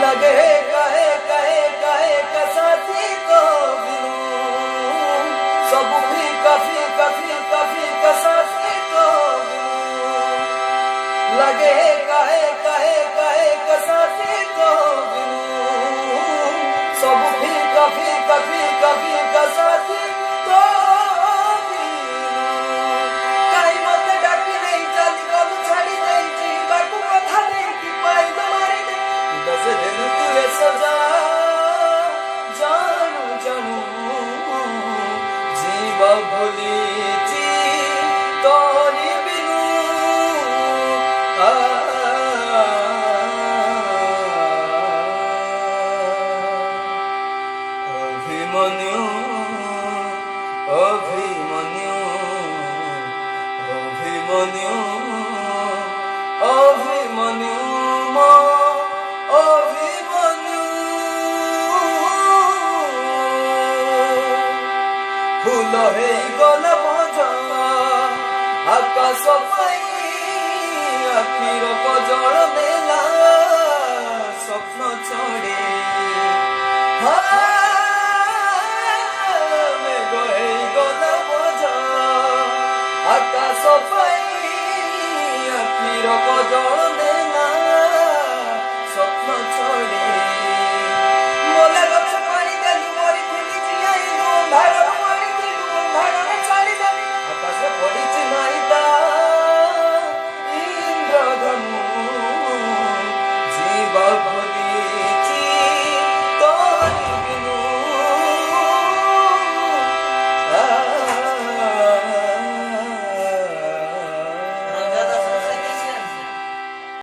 लगे कहे कहे कहे कसाती तो सब भी कभी कभी कभी कसाती तो लगे कहे कहे कहे कसाती तो सब भी कभी कभी कभी कसाती तो कहीं मत डाकी नहीं चली कब छाड़ी नहीं जीवाकू कथा नहीं कि पाई मारी नहीं दस दिन तुए सजा जानू जानू जीवा भूली तोरी बिनु अभिमन्यु अभिमन्यु अभिमन्यु अभिमन्यु मो अभिमन्यु फूल हे गला भजा आकाश पाई आखिर कजल देला स्वप्न छड़े मेघ हे गला भजा आकाश पाई आखिर कजल